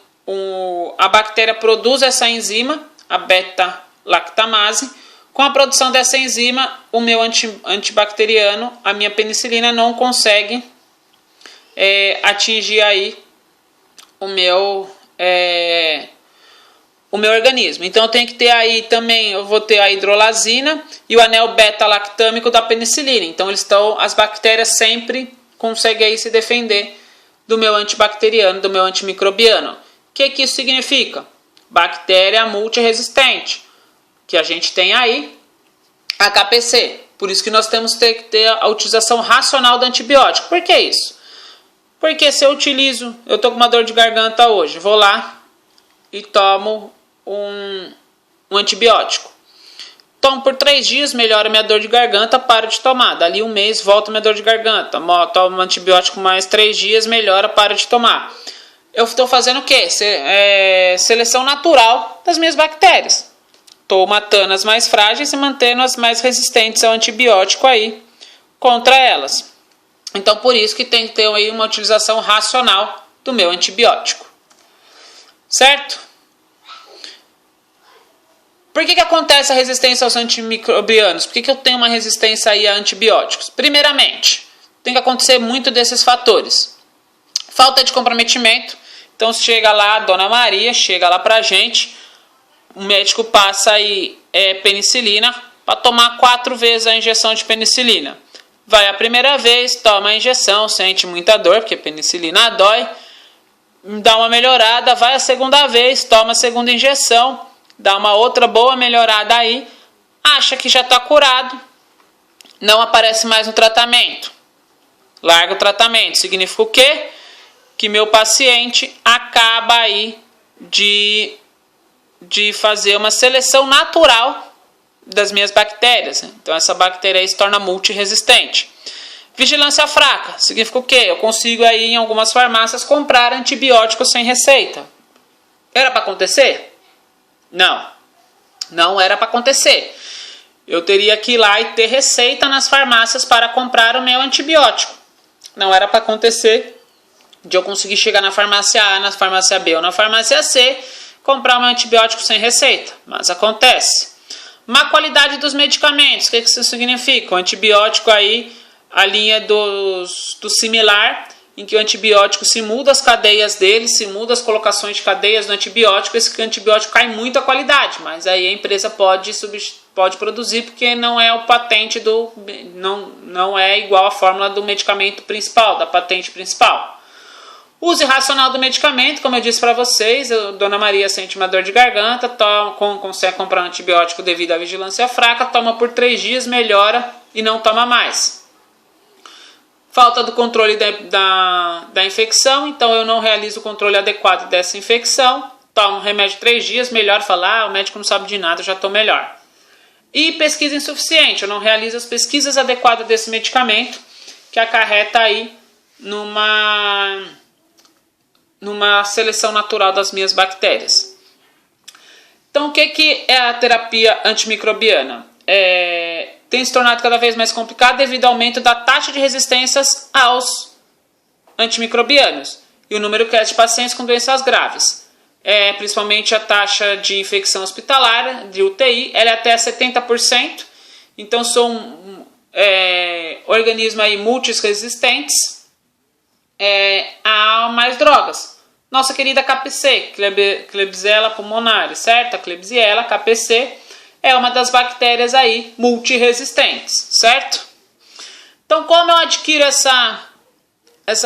a bactéria produz essa enzima, a beta-lactamase. Com a produção dessa enzima, o meu antibacteriano, a minha penicilina, não consegue atingir aí o meu organismo. Então eu tenho que ter aí também, eu vou ter a hidrolazina e o anel beta-lactâmico da penicilina. Então as bactérias sempre conseguem aí se defender do meu antibacteriano, do meu antimicrobiano. O que isso significa? Bactéria multiresistente, que a gente tem aí HPC. Por isso que nós temos que ter a utilização racional do antibiótico. Por que isso? Porque se eu estou com uma dor de garganta hoje, vou lá e tomo um antibiótico. Tomo por 3 dias, melhora minha dor de garganta, paro de tomar. Dali um mês, volta minha dor de garganta. Tomo antibiótico mais 3 dias, melhora, paro de tomar. Eu estou fazendo o quê? Seleção natural das minhas bactérias. Estou matando as mais frágeis e mantendo as mais resistentes ao antibiótico aí contra elas. Então, por isso que tem que ter aí uma utilização racional do meu antibiótico. Certo? Por que acontece a resistência aos antimicrobianos? Por que eu tenho uma resistência aí a antibióticos? Primeiramente, tem que acontecer muito desses fatores. Falta de comprometimento. Então, chega lá, a Dona Maria, chega lá pra gente, o médico passa aí penicilina para tomar 4 vezes a injeção de penicilina. Vai a primeira vez, toma a injeção, sente muita dor, porque penicilina dói, dá uma melhorada, vai a segunda vez, toma a segunda injeção, dá uma outra boa melhorada aí, acha que já está curado, não aparece mais no tratamento. Larga o tratamento. Significa o quê? Que meu paciente acaba aí de fazer uma seleção natural das minhas bactérias. Então essa bactéria aí se torna multiresistente. Vigilância fraca. Significa o quê? Eu consigo aí em algumas farmácias comprar antibióticos sem receita. Era para acontecer? Não. Não era para acontecer. Eu teria que ir lá e ter receita nas farmácias para comprar o meu antibiótico. Não era para acontecer de eu conseguir chegar na farmácia A, na farmácia B ou na farmácia C, comprar um antibiótico sem receita. Mas acontece. Má qualidade dos medicamentos. O que isso significa? O antibiótico aí, a linha do similar, em que o antibiótico se muda as cadeias dele, se muda as colocações de cadeias do antibiótico, esse antibiótico cai muito a qualidade, mas aí a empresa pode produzir porque não é o patente não é igual à fórmula do medicamento principal, da patente principal. Uso irracional do medicamento, como eu disse para vocês, a Dona Maria sente uma dor de garganta, consegue comprar um antibiótico devido à vigilância fraca, toma por 3 dias, melhora e não toma mais. Falta do controle da infecção, então eu não realizo o controle adequado dessa infecção, tomo remédio 3 dias, melhor falar, o médico não sabe de nada, eu já estou melhor. E pesquisa insuficiente, eu não realizo as pesquisas adequadas desse medicamento, que acarreta aí numa seleção natural das minhas bactérias. Então, o que é a terapia antimicrobiana? Tem se tornado cada vez mais complicado devido ao aumento da taxa de resistências aos antimicrobianos e o número cresce de pacientes com doenças graves. Principalmente a taxa de infecção hospitalar, de UTI, ela é até 70%. Então, são organismos aí multiresistentes a mais drogas. Nossa querida KPC, Klebsiella pulmonaris, certo? A Klebsiella, KPC, é uma das bactérias aí multiresistentes, certo? Então, como eu adquiro essa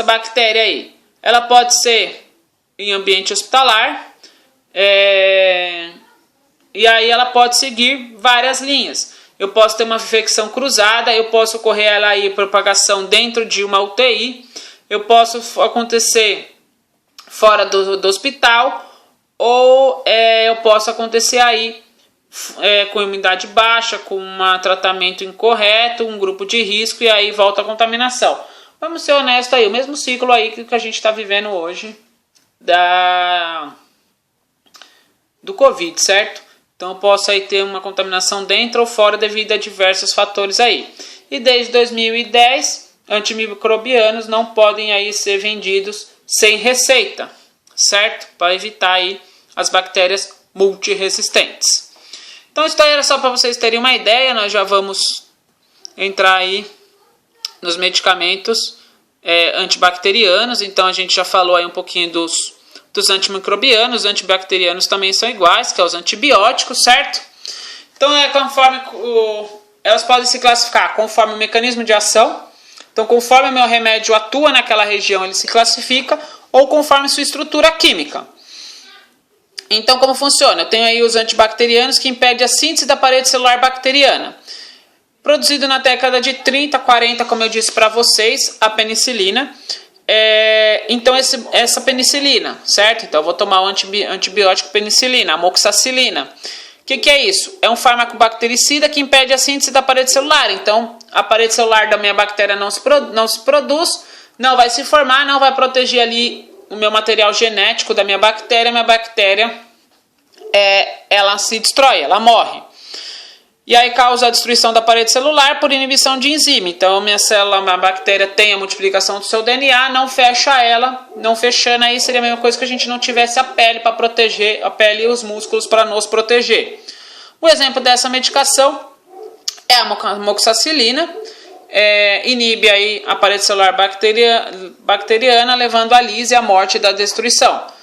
bactéria aí? Ela pode ser em ambiente hospitalar, e aí ela pode seguir várias linhas. Eu posso ter uma infecção cruzada, eu posso ocorrer ela aí propagação dentro de uma UTI, eu posso acontecer fora do hospital, ou eu posso acontecer aí com imunidade baixa, com um tratamento incorreto, um grupo de risco, e aí volta a contaminação. Vamos ser honestos aí, o mesmo ciclo aí que a gente está vivendo hoje do Covid, certo? Então eu posso aí ter uma contaminação dentro ou fora devido a diversos fatores aí. E desde 2010, antimicrobianos não podem aí ser vendidos sem receita, certo? Para evitar aí as bactérias multiresistentes. Então isso aí era só para vocês terem uma ideia, nós já vamos entrar aí nos medicamentos antibacterianos. Então a gente já falou aí um pouquinho dos antimicrobianos. Os antibacterianos também são iguais, que é os antibióticos, certo? Então conforme elas podem se classificar conforme o mecanismo de ação. Então conforme o meu remédio atua naquela região, ele se classifica, ou conforme sua estrutura química. Então como funciona? Eu tenho aí os antibacterianos que impedem a síntese da parede celular bacteriana. Produzido na década de 30, 40, como eu disse para vocês, a penicilina. Então essa penicilina, certo? Então eu vou tomar o antibiótico penicilina, amoxicilina, que é isso? É um fármaco bactericida que impede a síntese da parede celular. Então, a parede celular da minha bactéria não se produz, não vai se formar, não vai proteger ali o meu material genético da minha bactéria. Minha bactéria, ela se destrói, ela morre. E aí causa a destruição da parede celular por inibição de enzima. Então, minha bactéria tem a multiplicação do seu DNA, não fecha ela, não fechando aí seria a mesma coisa que a gente não tivesse a pele para proteger, a pele e os músculos para nos proteger. O exemplo dessa medicação é a amoxicilina, inibe aí a parede celular bacteriana, levando a lise e a morte da destruição.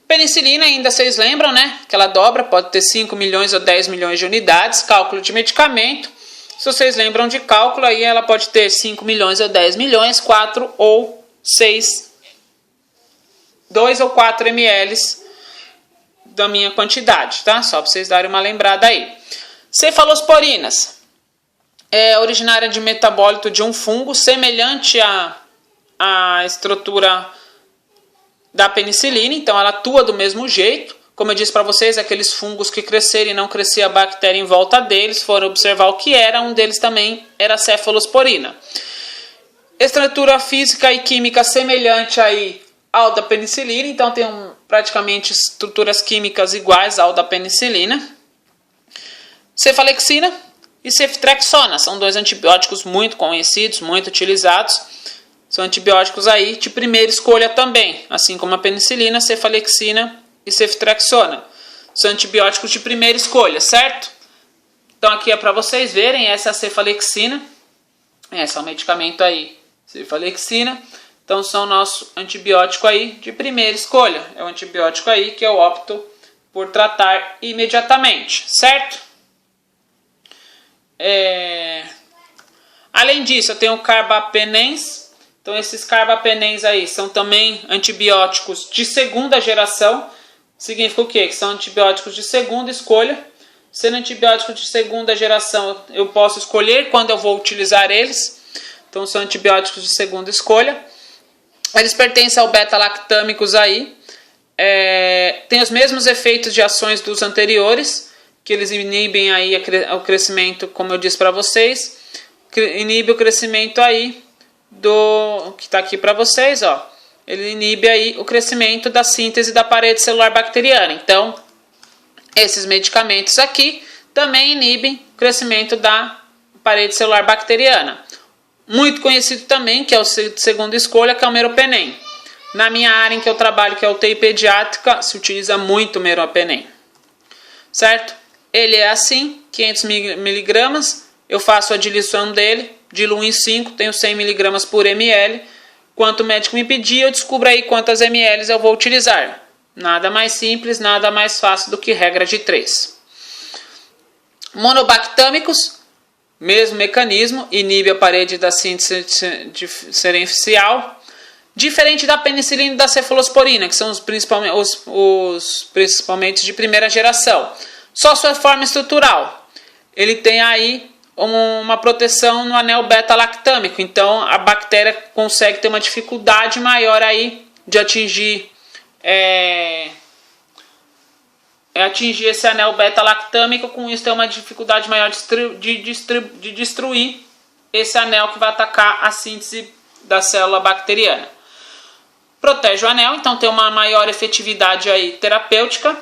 Penicilina, ainda vocês lembram, né? Que ela dobra, pode ter 5 milhões ou 10 milhões de unidades. Cálculo de medicamento. Se vocês lembram de cálculo, aí ela pode ter 5 milhões ou 10 milhões, 4 ou 6, 2 ou 4 ml da minha quantidade, tá? Só para vocês darem uma lembrada aí. Cefalosporinas. É originária de metabólito de um fungo, semelhante à estrutura da penicilina, então ela atua do mesmo jeito. Como eu disse para vocês, aqueles fungos que cresceram e não crescia a bactéria em volta deles, foram observar o que era, um deles também era a cefalosporina. Estrutura física e química semelhante aí ao da penicilina, então tem praticamente estruturas químicas iguais ao da penicilina. Cefalexina e ceftriaxona são dois antibióticos muito conhecidos, muito utilizados. São antibióticos aí de primeira escolha também, assim como a penicilina, cefalexina e ceftriaxona. São antibióticos de primeira escolha, certo? Então aqui é para vocês verem, essa é a cefalexina. Esse é o medicamento aí, cefalexina. Então são o nosso antibiótico aí de primeira escolha. É o antibiótico aí que eu opto por tratar imediatamente, certo? Além disso, eu tenho o carbapenens. Então esses carbapenens aí são também antibióticos de segunda geração. Significa o quê? Que são antibióticos de segunda escolha. Sendo antibióticos de segunda geração, eu posso escolher quando eu vou utilizar eles. Então são antibióticos de segunda escolha. Eles pertencem ao beta-lactâmicos aí. Tem os mesmos efeitos de ações dos anteriores, que eles inibem aí o crescimento, como eu disse para vocês. Inibe o crescimento aí que está aqui para vocês, ó. Ele inibe aí o crescimento da síntese da parede celular bacteriana. Então, esses medicamentos aqui também inibem o crescimento da parede celular bacteriana. Muito conhecido também, que é o de segunda escolha, que é o meropenem. Na minha área em que eu trabalho, que é a UTI pediátrica, se utiliza muito o meropenem. Certo? Ele é assim, 500 mg, eu faço a diluição dele, diluo em 5, tenho 100 mg por ml. Quanto o médico me pedir, eu descubro aí quantas ml eu vou utilizar. Nada mais simples, nada mais fácil do que regra de 3. Monobactâmicos, mesmo mecanismo, inibe a parede da síntese diferencial. Diferente da penicilina e da cefalosporina, que são os principalmente de primeira geração. Só sua forma estrutural. Ele tem aí uma proteção no anel beta-lactâmico. Então, a bactéria consegue ter uma dificuldade maior aí de atingir atingir esse anel beta-lactâmico. Com isso, tem uma dificuldade maior de destruir esse anel que vai atacar a síntese da célula bacteriana. Protege o anel, então tem uma maior efetividade aí terapêutica.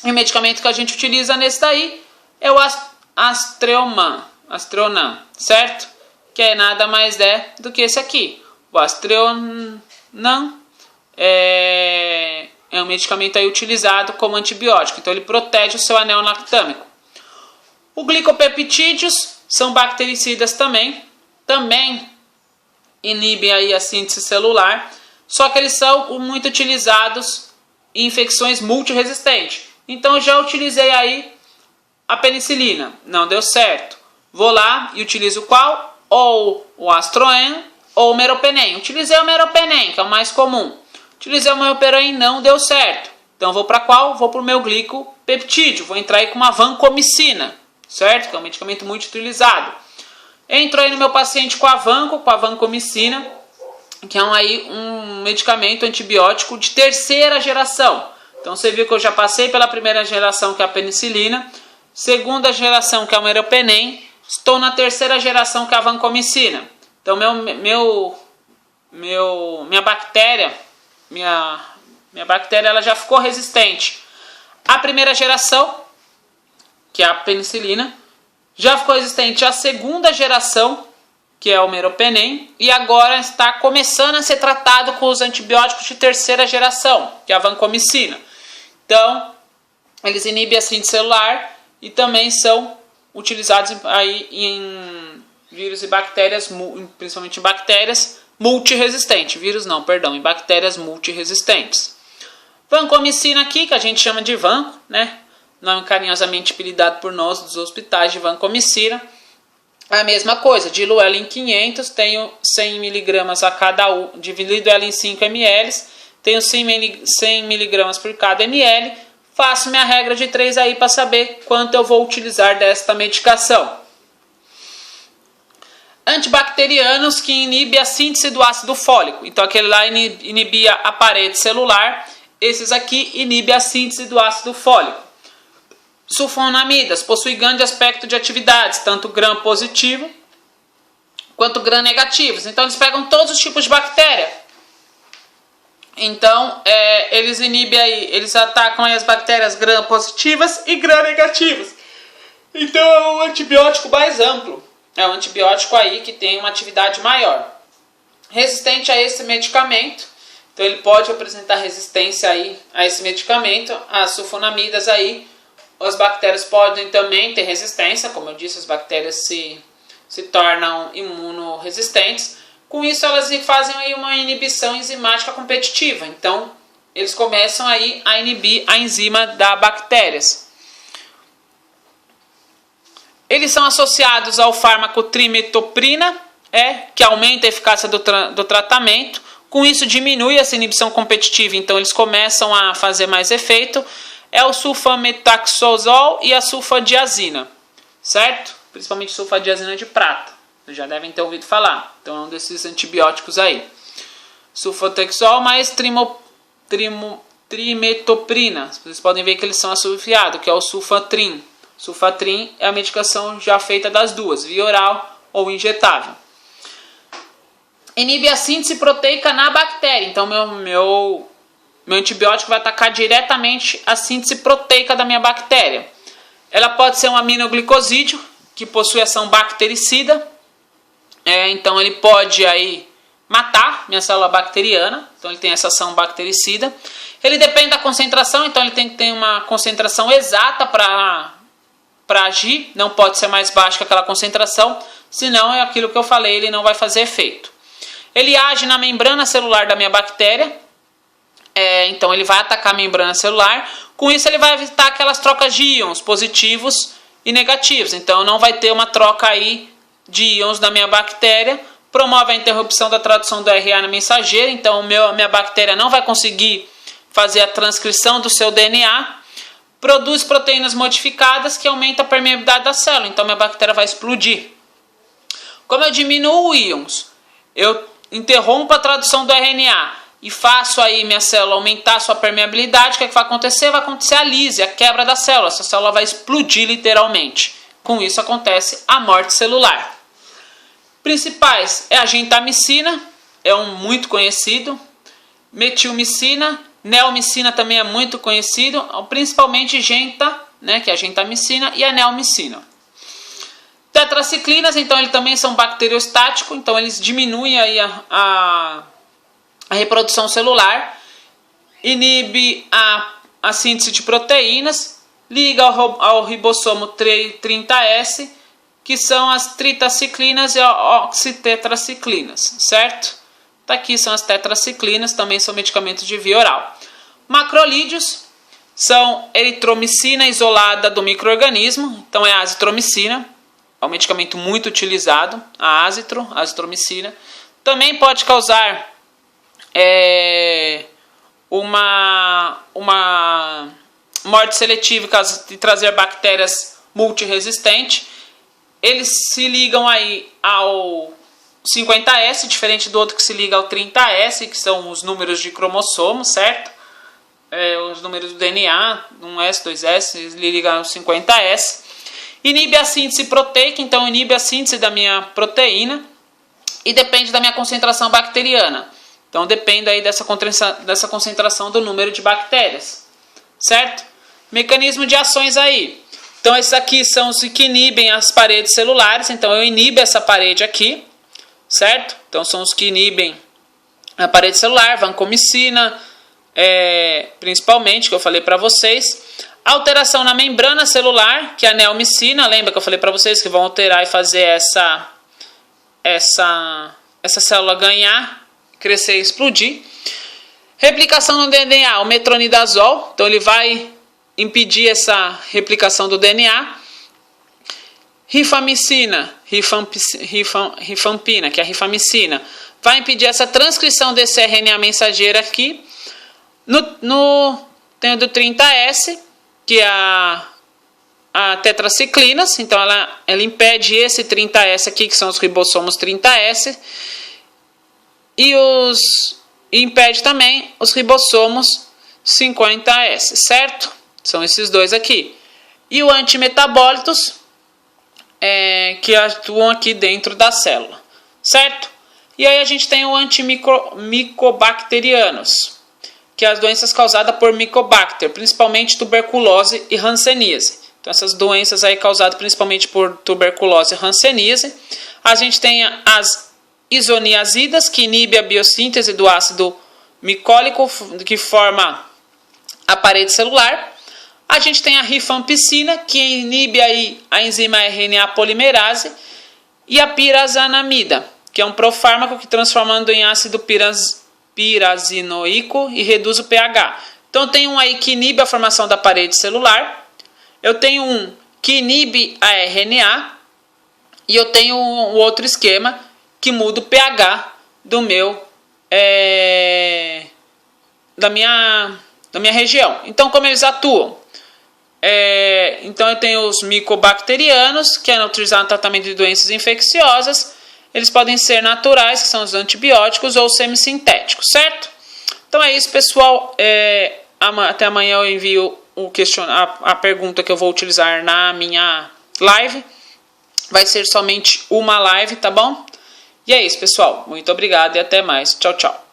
E o medicamento que a gente utiliza nesse daí é o Aztreonam, certo? Que nada mais do que esse aqui. O Aztreonam é um medicamento aí utilizado como antibiótico. Então ele protege o seu anel lactâmico. Os glicopeptídeos são bactericidas também inibem aí a síntese celular. Só que eles são muito utilizados em infecções multiresistentes. Então eu já utilizei aí a penicilina, não deu certo. Vou lá e utilizo qual? Ou o Aztreonam ou o meropenem. Utilizei o meropenem, que é o mais comum. Utilizei o meropenem, não deu certo. Então vou para qual? Vou para o meu glicopeptídeo. Vou entrar aí com uma vancomicina, certo? Que é um medicamento muito utilizado. Entro aí no meu paciente com a vancomicina, que é um medicamento antibiótico de terceira geração. Então você viu que eu já passei pela primeira geração, que é a penicilina. segunda geração, que é o meropenem. Estou na terceira geração, que é a vancomicina. Então, minha bactéria ela já ficou resistente. A primeira geração, que é a penicilina, já ficou resistente à segunda geração, que é o meropenem, e agora está começando a ser tratado com os antibióticos de terceira geração, que é a vancomicina. Então, eles inibem a síntese celular e também são utilizados aí em vírus e bactérias, principalmente em bactérias multiresistentes. Vírus não, perdão, em bactérias multiresistentes. Vancomicina aqui, que a gente chama de vanco, né? Nome carinhosamente apelidado por nós dos hospitais de vancomicina. A mesma coisa, diluo ela em 500, tenho 100 mg a cada um, dividido ela em 5 ml, tenho 100 mg por cada ml, faço minha regra de 3 aí para saber quanto eu vou utilizar desta medicação. Antibacterianos que inibem a síntese do ácido fólico, então aquele lá inibia a parede celular, esses aqui inibem a síntese do ácido fólico. Sulfonamidas possuem grande aspecto de atividades, tanto gram positivo quanto gram negativos. Então eles pegam todos os tipos de bactéria. Então eles inibem aí, eles atacam aí as bactérias gram positivas e gram negativas. Então é um antibiótico mais amplo. É um antibiótico aí que tem uma atividade maior. Resistente a esse medicamento. Então ele pode apresentar resistência aí a esse medicamento, as sulfonamidas aí. As bactérias podem também ter resistência, como eu disse, as bactérias se tornam imunorresistentes. Com isso, elas fazem aí uma inibição enzimática competitiva. Então, eles começam aí a inibir a enzima das bactérias. Eles são associados ao fármaco trimetoprina, que aumenta a eficácia do tratamento. Com isso, diminui essa inibição competitiva. Então, eles começam a fazer mais efeito. É o sulfametaxazol e a sulfadiazina, certo? Principalmente sulfadiazina de prata. Vocês já devem ter ouvido falar. Então é um desses antibióticos aí. Sulfotaxol mais trimetoprina. Vocês podem ver que eles são associados, que é o sulfatrim. Sulfatrim é a medicação já feita das duas, via oral ou injetável. Inibe a síntese proteica na bactéria. Então meu antibiótico vai atacar diretamente a síntese proteica da minha bactéria. Ela pode ser um aminoglicosídeo, que possui ação bactericida. Então ele pode aí matar minha célula bacteriana. Então ele tem essa ação bactericida. Ele depende da concentração, então ele tem que ter uma concentração exata para agir. Não pode ser mais baixo que aquela concentração, senão é aquilo que eu falei, ele não vai fazer efeito. Ele age na membrana celular da minha bactéria. Então ele vai atacar a membrana celular. Com isso ele vai evitar aquelas trocas de íons positivos e negativos. Então não vai ter uma troca aí de íons da minha bactéria. Promove a interrupção da tradução do RNA na mensageira. Então minha bactéria não vai conseguir fazer a transcrição do seu DNA. Produz proteínas modificadas que aumentam a permeabilidade da célula. Então minha bactéria vai explodir. Como eu diminuo íons, eu interrompo a tradução do RNA e faço aí minha célula aumentar a sua permeabilidade, o que vai acontecer? Vai acontecer a lise, a quebra da célula. Essa célula vai explodir literalmente. Com isso acontece a morte celular. Principais é a gentamicina, é um muito conhecido. Metilmicina, neomicina também é muito conhecido. Principalmente genta, que é a gentamicina, e a neomicina. Tetraciclinas, então, eles também são bacteriostáticos, então eles diminuem aí a reprodução celular, inibe a síntese de proteínas, liga ao ribossomo 30S, que são as tritaciclinas e oxitetraciclinas, certo? Tá aqui são as tetraciclinas, também são medicamentos de via oral. Macrolídeos são eritromicina isolada do micro-organismo, então é a azitromicina, é um medicamento muito utilizado, a azitromicina. Também pode causar uma morte seletiva de trazer bactérias multiresistentes. Eles se ligam aí ao 50S, diferente do outro que se liga ao 30S, que são os números de cromossomo, certo? os números do DNA, 1S, 2S, ele liga ao 50S. Inibe a síntese proteica, então inibe a síntese da minha proteína e depende da minha concentração bacteriana. Então depende aí dessa concentração do número de bactérias, certo? Mecanismo de ações aí. Então esses aqui são os que inibem as paredes celulares, então eu inibo essa parede aqui, certo? Então são os que inibem a parede celular, vancomicina, principalmente, que eu falei para vocês. Alteração na membrana celular, que é a neomicina, lembra que eu falei para vocês que vão alterar e fazer essa célula ganhar, crescer e explodir. Replicação no DNA, o metronidazol, então ele vai impedir essa replicação do DNA. Rifampicina, que é a rifamicina, vai impedir essa transcrição desse RNA mensageiro aqui. Tem o do 30S, que é a tetraciclinas, então ela impede esse 30S aqui, que são os ribossomos 30S, e impede também os ribossomos 50S, certo? São esses dois aqui. E o antimetabólitos, que atuam aqui dentro da célula, certo? E aí a gente tem o antimicobacterianos, que é as doenças causadas por Mycobacter, principalmente tuberculose e hanseníase. Então essas doenças aí causadas principalmente por tuberculose e hanseníase. A gente tem as isoniazidas, que inibe a biossíntese do ácido micólico, que forma a parede celular. A gente tem a rifampicina, que inibe aí a enzima RNA polimerase. E a pirazanamida, que é um profármaco que transformando em ácido pirazinoico e reduz o pH. Então tem um aí que inibe a formação da parede celular. Eu tenho um que inibe a RNA. E eu tenho um outro esquema que muda o pH do da minha região. Então como eles atuam? Então eu tenho os micobacterianos, que é utilizado no tratamento de doenças infecciosas. Eles podem ser naturais, que são os antibióticos, ou semissintéticos, certo? Então é isso, pessoal. Até amanhã eu envio a pergunta que eu vou utilizar na minha live. Vai ser somente uma live, tá bom? E é isso, pessoal. Muito obrigado e até mais. Tchau, tchau.